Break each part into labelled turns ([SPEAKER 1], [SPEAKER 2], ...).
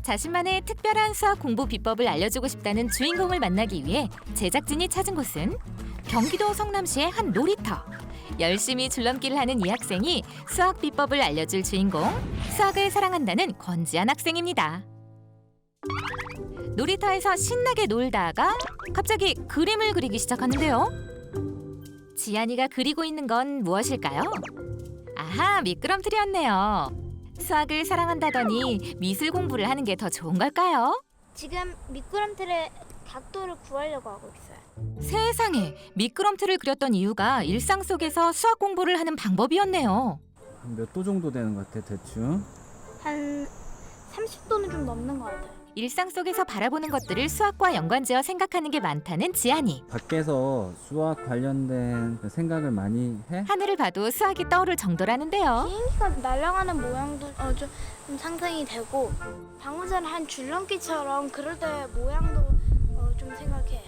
[SPEAKER 1] 자신만의 특별한 수학 공부 비법을 알려주고 싶다는 주인공을 만나기 위해 제작진이 찾은 곳은 경기도 성남시의 한 놀이터. 열심히 줄넘기를 하는 이 학생이 수학 비법을 알려줄 주인공, 수학을 사랑한다는 권지한 학생입니다. 놀이터에서 신나게 놀다가 갑자기 그림을 그리기 시작하는데요. 지안이가 그리고 있는 건 무엇일까요? 아하, 미끄럼틀이었네요. 수학을 사랑한다더니 미술 공부를 하는 게 더 좋은 걸까요?
[SPEAKER 2] 지금 미끄럼틀의 각도를 구하려고 하고 있어요.
[SPEAKER 1] 세상에, 미끄럼틀을 그렸던 이유가 일상 속에서 수학 공부를 하는 방법이었네요.
[SPEAKER 3] 몇 도 정도 되는 것 같아, 대충?
[SPEAKER 2] 한 30도는 좀 넘는 것 같아요.
[SPEAKER 1] 일상 속에서 바라보는 것들을 수학과 연관지어 생각하는 게 많다는 지안이.
[SPEAKER 3] 밖에서 수학 관련된 생각을 많이 해?
[SPEAKER 1] 하늘을 봐도 수학이 떠오를 정도라는데요.
[SPEAKER 2] 비행기가 날아가는 모양도 좀 상상이 되고 방금 전에 한 줄넘기처럼 그럴 때 모양도 좀 생각해.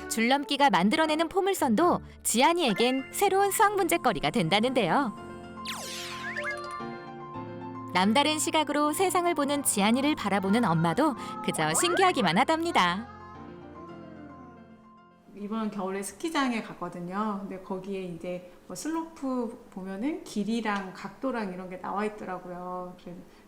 [SPEAKER 1] 줄넘기가 만들어내는 포물선도 지안이에겐 새로운 수학 문제거리가 된다는데요. 남다른 시각으로 세상을 보는 지안이를 바라보는 엄마도 그저 신기하기만 하답니다.
[SPEAKER 4] 이번 겨울에 스키장에 갔거든요. 근데 거기에 이제 뭐 슬로프 보면은 길이랑 각도랑 이런 게 나와 있더라고요.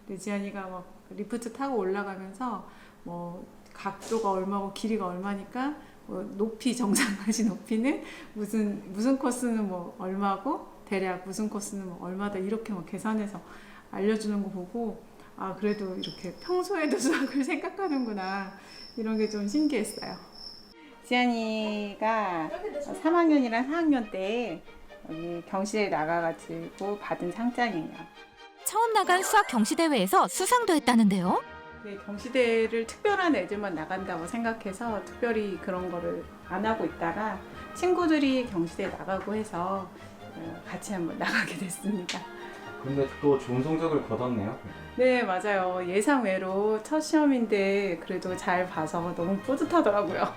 [SPEAKER 4] 그래서 지안이가 막 리프트 타고 올라가면서 뭐 각도가 얼마고 길이가 얼마니까 뭐 높이 정상까지 높이는 무슨 코스는 뭐 얼마고 대략 무슨 코스는 뭐 얼마다 이렇게 막 계산해서 알려주는 거 보고 아 그래도 이렇게 평소에도 수학을 생각하는구나 이런 게 좀 신기했어요. 지안이가 3학년이랑 4학년 때 여기 경시대에 나가가지고 받은 상장이에요.
[SPEAKER 1] 처음 나간 수학 경시대회에서 수상도 했다는데요.
[SPEAKER 4] 네, 경시대를 특별한 애들만 나간다고 생각해서 특별히 그런 거를 안 하고 있다가 친구들이 경시대에 나가고 해서 같이 한번 나가게 됐습니다.
[SPEAKER 3] 근데 또 좋은 성적을 거뒀네요.
[SPEAKER 4] 네, 맞아요. 예상 외로 첫 시험인데 그래도 잘 봐서 너무 뿌듯하더라고요.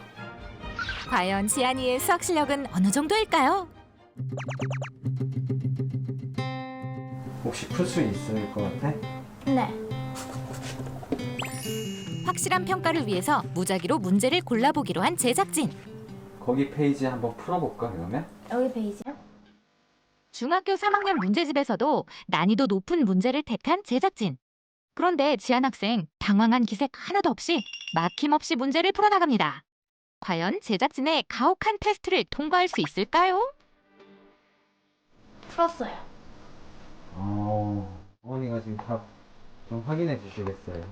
[SPEAKER 1] 과연 지안이의 수학 실력은 어느 정도일까요?
[SPEAKER 3] 혹시 풀 수 있을 것 같아?
[SPEAKER 2] 네.
[SPEAKER 1] 확실한 평가를 위해서 무작위로 문제를 골라보기로 한 제작진.
[SPEAKER 3] 거기 페이지 한번 풀어볼까, 그러면?
[SPEAKER 2] 여기 페이지요?
[SPEAKER 1] 중학교 3학년 문제집에서도 난이도 높은 문제를 택한 제작진. 그런데 지안 학생 당황한 기색 하나도 없이 막힘없이 문제를 풀어나갑니다. 과연 제작진의 가혹한 테스트를 통과할 수 있을까요?
[SPEAKER 2] 풀었어요.
[SPEAKER 3] 어머니가 지금 답 좀 확인해 주시겠어요?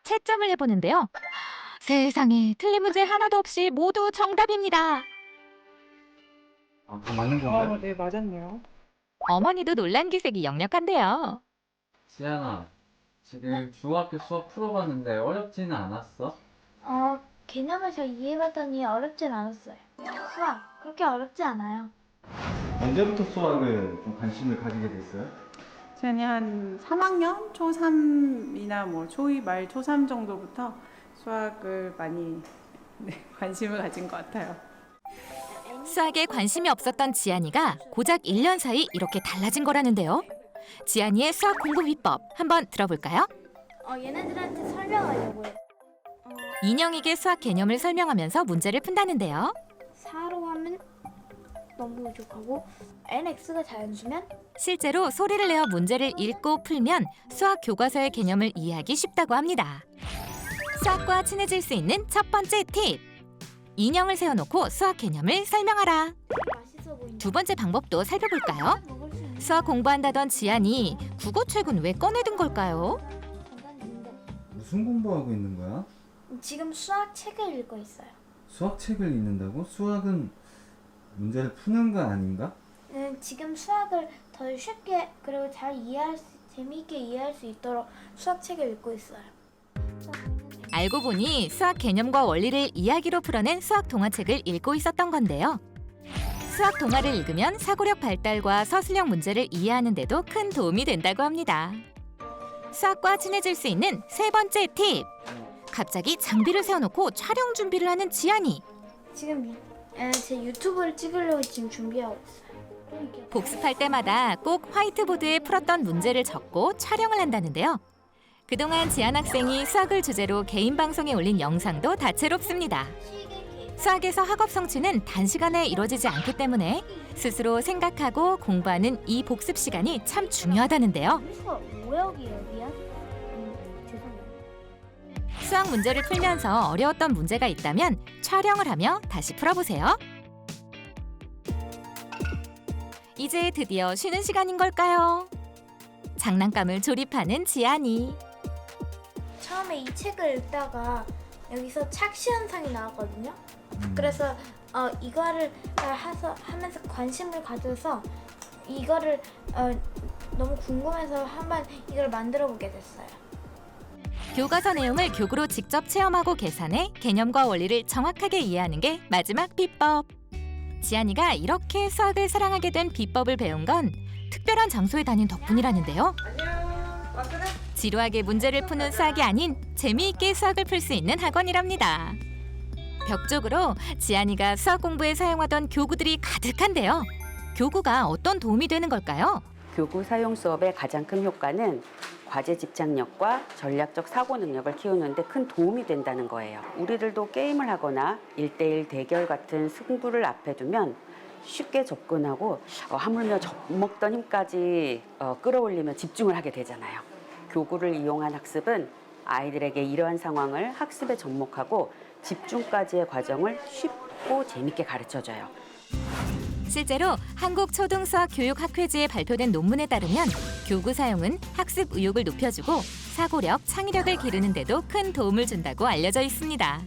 [SPEAKER 1] 채점을 해보는데요. 세상에, 틀린 문제 하나도 없이 모두 정답입니다.
[SPEAKER 3] 맞는 건가요?
[SPEAKER 4] 네, 맞았네요.
[SPEAKER 1] 어머니도 놀란 기색이 역력한데요.
[SPEAKER 3] 지안아, 지금 중학교 수학 풀어봤는데 어렵지는 않았어?
[SPEAKER 2] 개념을 잘 이해받더니 어렵진 않았어요. 수학 그렇게 어렵지 않아요.
[SPEAKER 3] 언제부터 수학을 좀 관심을 가지게 됐어요?
[SPEAKER 4] 지안이 한 3학년 초3이나 뭐 초2 말 초3 정도부터 수학을 많이 관심을 가진 것 같아요.
[SPEAKER 1] 수학에 관심이 없었던 지안이가 고작 1년 사이 이렇게 달라진 거라는데요. 지안이의 수학 공부 비법 한번 들어볼까요?
[SPEAKER 2] 얘네들한테 설명하려고요.
[SPEAKER 1] 인형에게 수학 개념을 설명하면서 문제를 푼다는데요.
[SPEAKER 2] 4로 하면 너무 부족하고 nx가 자연수면
[SPEAKER 1] 실제로 소리를 내어 문제를 읽고 풀면 수학 교과서의 개념을 이해하기 쉽다고 합니다. 수학과 친해질 수 있는 첫 번째 팁. 인형을 세워놓고 수학 개념을 설명하라.
[SPEAKER 2] 맛있어 보인다.
[SPEAKER 1] 두 번째 방법도 살펴볼까요?
[SPEAKER 2] 먹을 수 있는
[SPEAKER 1] 수학 공부한다던 지안이 국어책은 왜 꺼내든 걸까요?
[SPEAKER 2] 공간이 있는데
[SPEAKER 3] 무슨 공부하고 있는 거야?
[SPEAKER 2] 지금 수학 책을 읽고 있어요.
[SPEAKER 3] 수학책을 읽는다고? 수학은 문제를 푸는 거 아닌가?
[SPEAKER 2] 지금 수학을 더 쉽게 그리고 잘 재미있게 이해할 수 있도록 수학 책을 읽고 있어요.
[SPEAKER 1] 알고 보니 수학 개념과 원리를 이야기로 풀어낸 수학 동화책을 읽고 있었던 건데요. 수학 동화를 읽으면 사고력 발달과 서술형 문제를 이해하는 데도 큰 도움이 된다고 합니다. 수학과 친해질 수 있는 세 번째 팁. 갑자기 장비를 세워놓고 촬영 준비를 하는 지안이.
[SPEAKER 2] 지금 제 유튜브를 찍으려고 지금 준비하고 있어요.
[SPEAKER 1] 복습할 때마다 꼭 화이트보드에 풀었던 문제를 적고 촬영을 한다는데요. 그동안 지안 학생이 수학을 주제로 개인 방송에 올린 영상도 다채롭습니다. 수학에서 학업 성취는 단시간에 이루어지지 않기 때문에 스스로 생각하고 공부하는 이 복습 시간이 참 중요하다는데요.
[SPEAKER 2] 여기서 5역이에요, 미안. 죄송해요.
[SPEAKER 1] 수학 문제를 풀면서 어려웠던 문제가 있다면 촬영을 하며 다시 풀어보세요. 이제 드디어 쉬는 시간인 걸까요? 장난감을 조립하는 지안이.
[SPEAKER 2] 처음에 이 책을 읽다가 여기서 착시 현상이 나왔거든요. 그래서 이거를 하면서 관심을 가져서 이거를 너무 궁금해서 한번 이걸 만들어 보게 됐어요.
[SPEAKER 1] 교과서 내용을 교구로 직접 체험하고 계산해 개념과 원리를 정확하게 이해하는 게 마지막 비법. 지안이가 이렇게 수학을 사랑하게 된 비법을 배운 건 특별한 장소에 다닌 덕분이라는데요. 지루하게 문제를 푸는 수학이 아닌 재미있게 수학을 풀 수 있는 학원이랍니다. 벽 쪽으로 지안이가 수학 공부에 사용하던 교구들이 가득한데요. 교구가 어떤 도움이 되는 걸까요?
[SPEAKER 5] 교구 사용 수업의 가장 큰 효과는 과제 집착력과 전략적 사고 능력을 키우는데 큰 도움이 된다는 거예요. 우리들도 게임을 하거나 1대1 대결 같은 승부를 앞에 두면 쉽게 접근하고 하물며 젖먹던 힘까지 끌어올리며 집중을 하게 되잖아요. 교구를 이용한 학습은 아이들에게 이러한 상황을 학습에 접목하고 집중까지의 과정을 쉽고 재밌게 가르쳐줘요.
[SPEAKER 1] 실제로 한국초등수학교육학회지에 발표된 논문에 따르면 교구 사용은 학습 의욕을 높여주고 사고력, 창의력을 기르는 데도 큰 도움을 준다고 알려져 있습니다.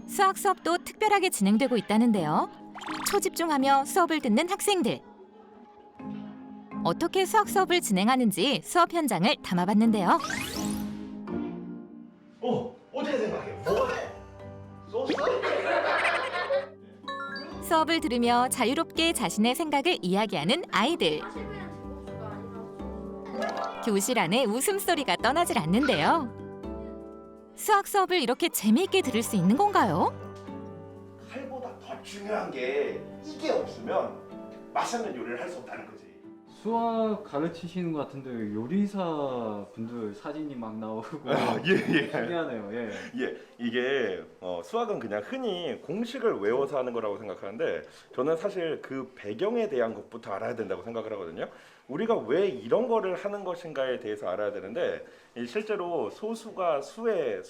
[SPEAKER 1] 수학 수업도 특별하게 진행되고 있다는데요. 초집중하며 수업을 듣는 학생들. 어떻게 수학 수업을 진행하는지 수업 현장을 담아봤는데요.
[SPEAKER 6] 어떻게 생각해? 뭐가 소스?
[SPEAKER 1] 수업을 들으며 자유롭게 자신의 생각을 이야기하는 아이들. 교실 안에 웃음소리가 떠나질 않는데요. 수학 수업을 이렇게 재미있게 들을 수 있는 건가요?
[SPEAKER 6] 칼보다 더 중요한 게 이게 없으면 맛있는 요리를 할 수 없다는 거지.
[SPEAKER 3] 수학 가르치시는 것 같은데 요리사 분들 사진이 막 나오고
[SPEAKER 6] 예.
[SPEAKER 3] 신기하네요. 예.
[SPEAKER 6] 예, 이게 수학은 그냥 흔히 공식을 외워서 하는 거라고 생각하는데 저는 사실 그 배경에 대한 것부터 알아야 된다고 생각을 하거든요. 우리가 왜 이런 거를 하는 것인가에 대해서 알아야 되는데 실제로 소수가 수학의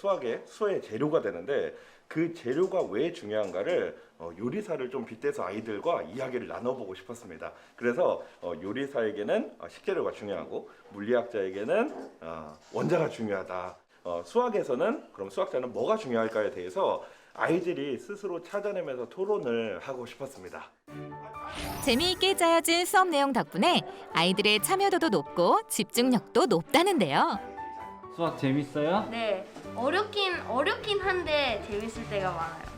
[SPEAKER 6] 재료가 되는데 그 재료가 왜 중요한가를 요리사를 좀 빗대서 아이들과 이야기를 나눠보고 싶었습니다. 그래서 요리사에게는 식재료가 중요하고 물리학자에게는 원자가 중요하다. 수학에서는 그럼 수학자는 뭐가 중요할까에 대해서 아이들이 스스로 찾아내면서 토론을 하고 싶었습니다.
[SPEAKER 1] 재미있게 짜여진 수업 내용 덕분에 아이들의 참여도도 높고 집중력도 높다는데요.
[SPEAKER 3] 수학 재밌어요?
[SPEAKER 7] 네, 어렵긴 한데 재밌을 때가 많아요.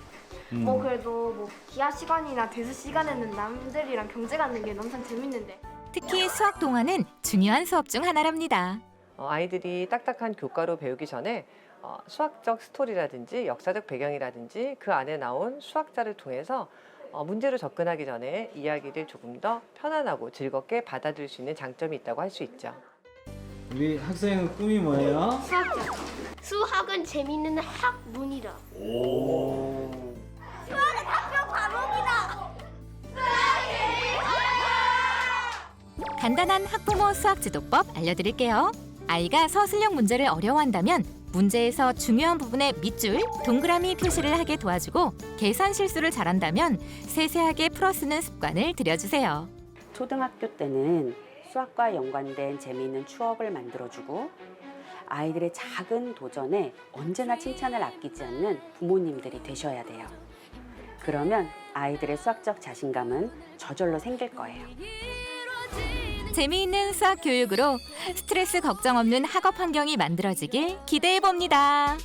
[SPEAKER 2] 뭐 그래도 뭐 기하 시간이나 대수 시간에는 남들이랑 경쟁하는 게 엄청 재밌는데.
[SPEAKER 1] 특히 수학 동화는 중요한 수업 중 하나랍니다.
[SPEAKER 8] 아이들이 딱딱한 교과로 배우기 전에 수학적 스토리라든지 역사적 배경이라든지 그 안에 나온 수학자를 통해서 문제로 접근하기 전에 이야기를 조금 더 편안하고 즐겁게 받아들일 수 있는 장점이 있다고 할 수 있죠.
[SPEAKER 3] 우리 학생은 꿈이 뭐예요?
[SPEAKER 7] 수학은 재밌는 학문이다.
[SPEAKER 6] 오.
[SPEAKER 1] 간단한 학부모 수학 지도법 알려드릴게요. 아이가 서술형 문제를 어려워한다면 문제에서 중요한 부분에 밑줄, 동그라미 표시를 하게 도와주고 계산 실수를 잘한다면 세세하게 풀어쓰는 습관을 들여주세요.
[SPEAKER 5] 초등학교 때는 수학과 연관된 재미있는 추억을 만들어주고 아이들의 작은 도전에 언제나 칭찬을 아끼지 않는 부모님들이 되셔야 돼요. 그러면 아이들의 수학적 자신감은 저절로 생길 거예요.
[SPEAKER 1] 재미있는 수학 교육으로 스트레스 걱정 없는 학업 환경이 만들어지길 기대해 봅니다.